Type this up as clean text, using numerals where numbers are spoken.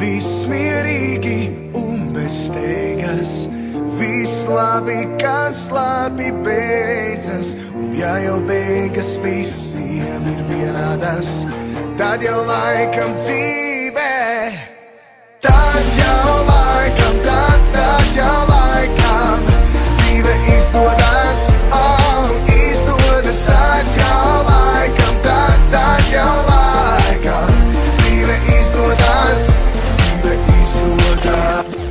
Viss mierīgi un bez steigas, viss labi, kas labi beidzas. Un ja jau beigas visiem ir vienādas, tad jau laikam dzīvē. Tad jau laikam, tad jau laikam dzīve izdodas, izdodas. Tad jau laikam, tad jau laikam dzīve izdodas, dzīve izdodas.